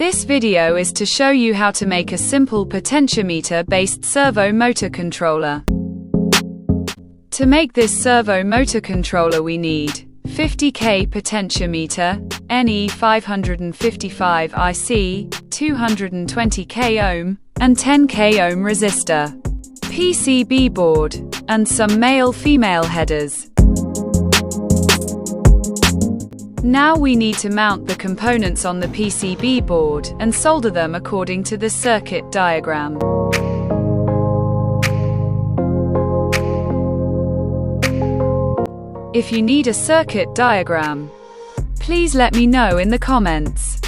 This video is to show you how to make a simple potentiometer-based servo motor controller. To make this servo motor controller we need 50K potentiometer, NE555 IC, 220K ohm, and 10K ohm resistor, PCB board, and some male-female headers. Now we need to mount the components on the PCB board and solder them according to the circuit diagram. If you need a circuit diagram, please let me know in the comments.